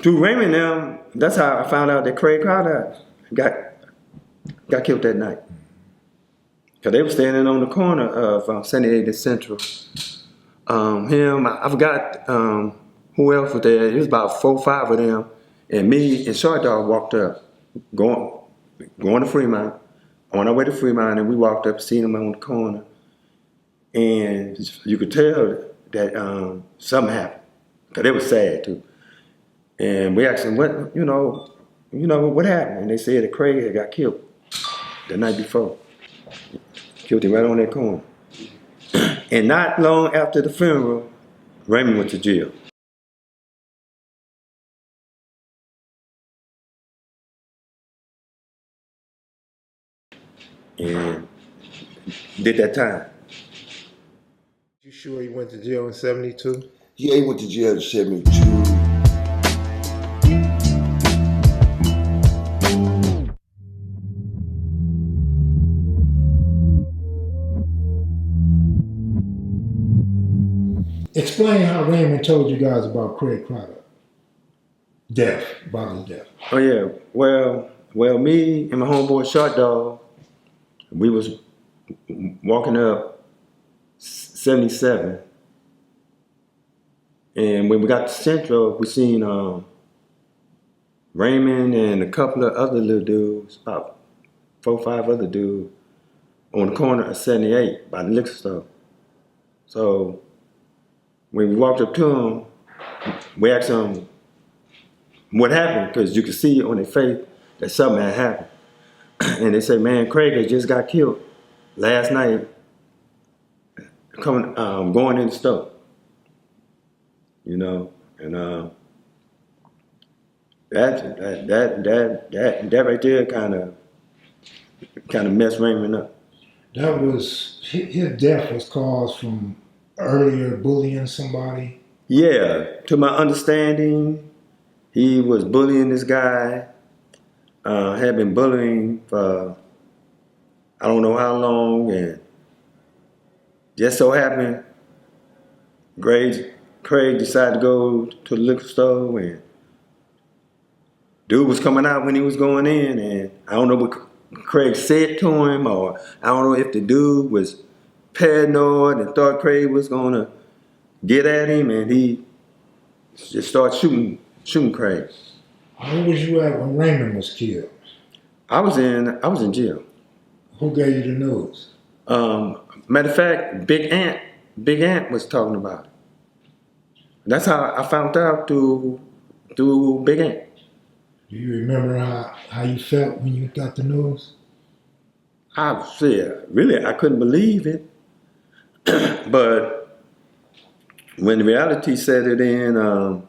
through Raymond now, that's how I found out that Craig Craddock got killed that night. Cause they were standing on the corner of 78th and Central. I forgot who else was there. It was about 4 or 5 of them, and me and Short Dog walked up, going to Fremont, on our way to Fremont, and we walked up, seen them on the corner, and you could tell that something happened, cause it was sad too. And we asked them, what happened? And they said that Craig had got killed the night before. Killed him right on that corner. And not long after the funeral, Raymond went to jail. And did that time. You sure he went to jail in 72? Yeah, he went to jail in 72. Explain how Raymond told you guys about Craig Craddock. About his death. Oh yeah, well, me and my homeboy Short Dog, we was walking up 77, and when we got to Central, we seen Raymond and a couple of other little dudes, about 4 or 5 other dudes, on the corner of 78 by the liquor store. So when we walked up to them, we asked them what happened, because you could see on their face that something had happened. And they said, man, Craig had just got killed last night going in the store. You know, and that right there kind of messed Raymond up. That was, his death was caused from earlier bullying somebody? Yeah, to my understanding, he was bullying this guy, had been bullying for I don't know how long, and just so happened, Craig decided to go to the liquor store, and dude was coming out when he was going in, and I don't know what Craig said to him, or I don't know if the dude was paranoid and thought Craig was gonna get at him, and he just started shooting Craig. Where was you at when Raymond was killed? I was in jail. Who gave you the news? Matter of fact, Big Ant was talking about it. That's how I found out through Big Ant. Do you remember how you felt when you got the news? I couldn't believe it. But when reality set it in, I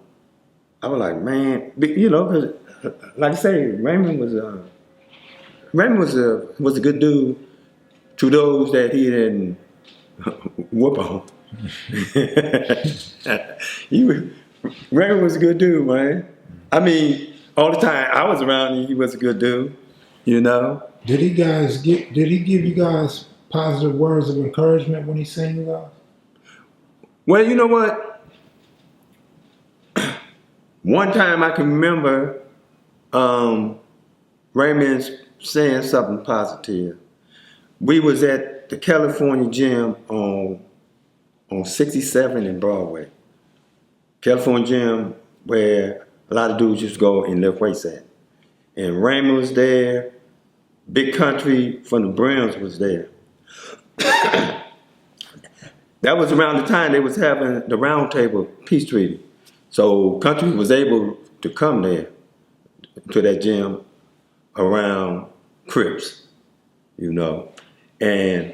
was like, man, because like I say, Raymond was a good dude to those that he didn't whoop on. Raymond was a good dude, man. I mean, all the time I was around him, he was a good dude, you know. Did he give you guys positive words of encouragement when he sang you guys? Well, you know what? One time I can remember Raymond saying something positive. We was at the California gym on 67 and Broadway. California gym where a lot of dudes just go and lift weights at. And Raymond was there. Big Country from the Brims was there. That was around the time they was having the Round Table Peace Treaty. So Country was able to come there to that gym around Crips, you know. And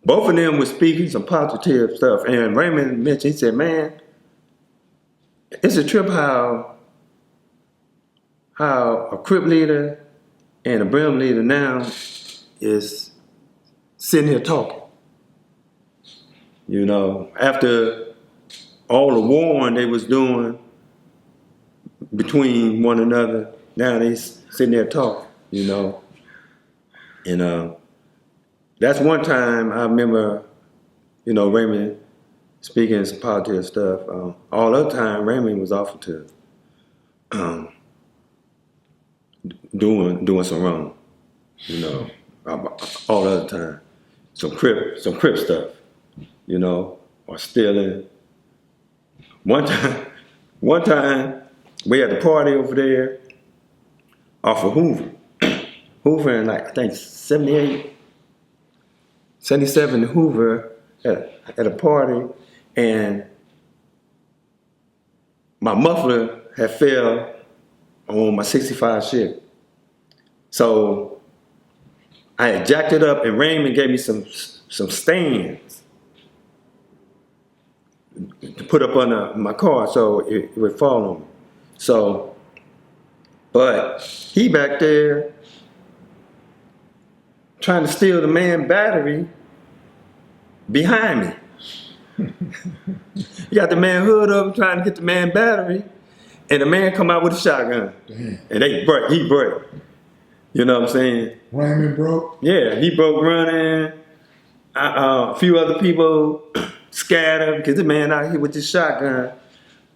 both of them were speaking some positive stuff. And Raymond mentioned, he said, man, it's a trip how a Crip leader and a Brim leader now is sitting here talking. You know, after all the warring they was doing between one another, now they sitting there talking, you know. And that's one time I remember, Raymond speaking some positive stuff. All other time, Raymond was awful to doing some wrong, you know, all the other time. Some crip stuff, you know, or stealing. One time we had a party over there off of Hoover. Hoover in like I think 78, 77 Hoover at a party, and my muffler had fell on my 65 Chevy. So I had jacked it up, and Raymond gave me some stands to put up under my car so it would fall on me. So, but he back there trying to steal the man battery behind me. He got the man hood up trying to get the man battery, and the man come out with a shotgun. Damn. And he broke. You know what I'm saying? Raymond broke? Yeah, he broke running. A few other people scattered because the man out here with this shotgun.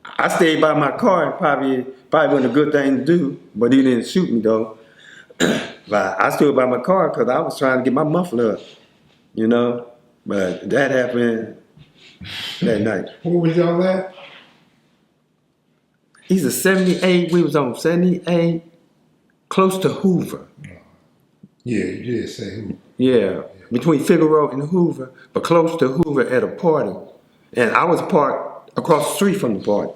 I stayed by my car. Probably wasn't a good thing to do, but he didn't shoot me though. But I stood by my car because I was trying to get my muffler up, you know. But that happened that night. Where was y'all at? He's a 78. We was on 78, close to Hoover. Yeah, you did say who. Yeah, between Figueroa and Hoover, but close to Hoover at a party. And I was parked across the street from the party.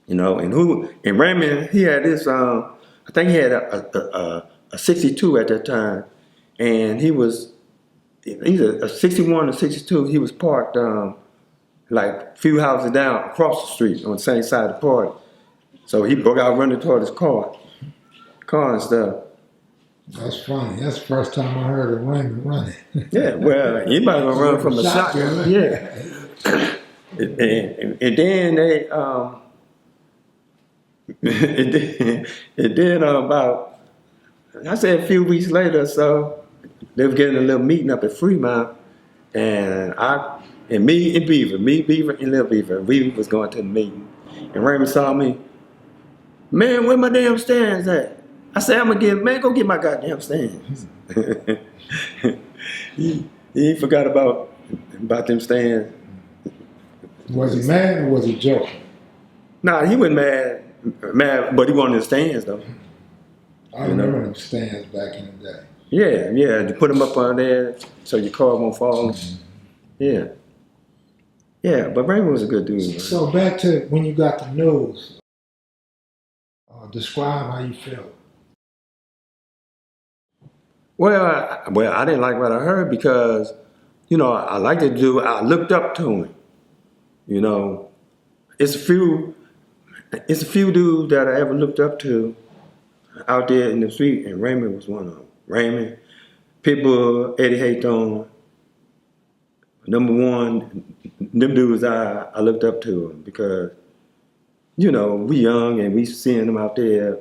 You know, and Raymond, he had this, I think he had a 62 at that time. And he's a 61 or 62. He was parked like a few houses down across the street on the same side of the party. So he broke out running toward his car and stuff. That's funny. That's the first time I heard of Raymond running. Yeah, well, anybody gonna run from a shotgun. Yeah. And then they, and then about, I said a few weeks later, so they were getting a little meeting up at Fremont, and me, Beaver, and Lil Beaver, we was going to the meeting, and Raymond saw me. Man, where my damn stands at? I said, go get my goddamn stands. he forgot about them stands. Was he mad or was he joking? Nah, he wasn't mad, but he wanted the stands though. I remember them stands back in the day. Yeah, to put them up on there so your car won't fall. Mm-hmm. Yeah, but Raymond was a good dude. Man. So back to when you got the news. Describe how you felt. Well, I didn't like what I heard because, you know, I liked the dude. I looked up to him. You know, it's a few dudes that I ever looked up to out there in the street, and Raymond was one of them. Raymond, Pitbull, Eddie Haythorne, number one, them dudes I looked up to because, you know, we young and we seeing them out there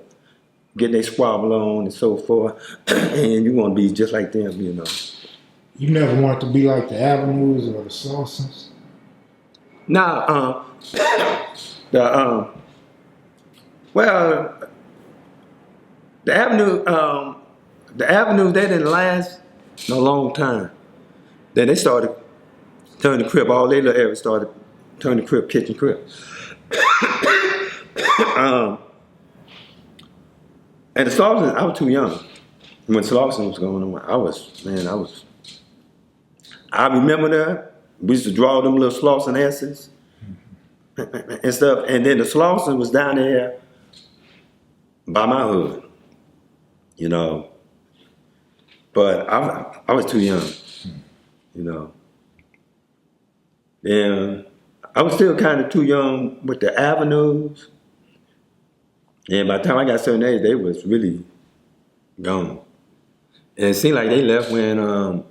getting their squabble on and so forth, and you want to be just like them, you know. You never wanted to be like the Avenues or the Sausons? Nah, well, the Avenue, they didn't last no long time. Then they started turning Crip. All their little areas started turning Crip, kitchen Crip. And the Slaughters, I was too young when Slaughter was going on. I remember that. We used to draw them little Slauson S's and stuff. And then the Slauson was down there by my hood, you know. But I was too young, you know. And I was still kind of too young with the Avenues. And by the time I got a certain age, they was really gone. And it seemed like they left when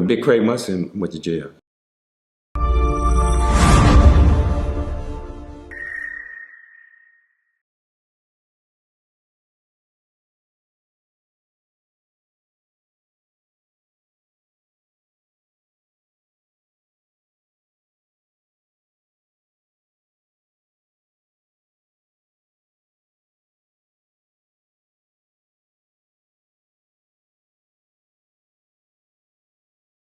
Big Craig Musson went to jail.